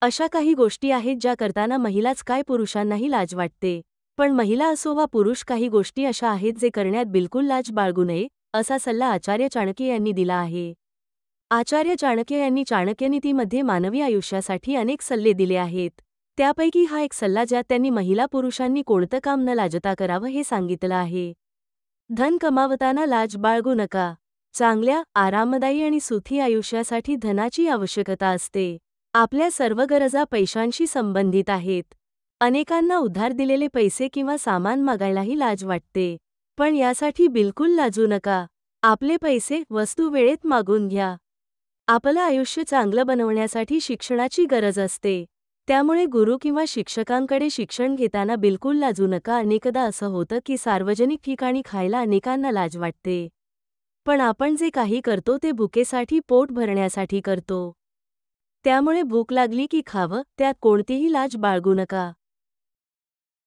अशा काही गोष्टी आहेत ज्या करताना महिलाच काय पुरुषांनाही लाज वाटते. पण महिला असो वा पुरुष, काही गोष्टी अशा आहेत जे करण्यात बिलकुल लाज बाळगू नये, असा सल्ला आचार्य चाणक्य यांनी दिला आहे. आचार्य चाणक्य यांनी चाणक्यनीतीमध्ये मानवी आयुष्यासाठी अनेक सल्ले दिले आहेत. त्यापैकी हा एक सल्ला ज्यात त्यांनी महिला पुरुषांनी कोणतं काम न लाजता करावं हे सांगितलं आहे. धन कमावताना लाज बाळगू नका. चांगल्या, आरामदायी आणि सुखी आयुष्यासाठी धनाची आवश्यकता असते. आपल्या सर्व गरजा पैशांशी संबंधित आहेत. अनेकांना उधार दिलेले पैसे किंवा सामान मागायलाही लाज वाटते. पण यासाठी बिलकुल लाजू नका. आपले पैसे, वस्तू वेळेत मागून घ्या. आपलं आयुष्य चांगलं बनवण्यासाठी शिक्षणाची गरज असते. त्यामुळे गुरु किंवा शिक्षकांकडे शिक्षण घेताना बिलकुल लाजू नका. अनेकदा असं होतं की सार्वजनिक ठिकाणी खायला अनेकांना लाज वाटते. पण आपण जे काही करतो ते भुकेसाठी, पोट भरण्यासाठी करतो. त्यामुळे भूक लागली की खावं, त्यात कोणतीही लाज बाळगू नका.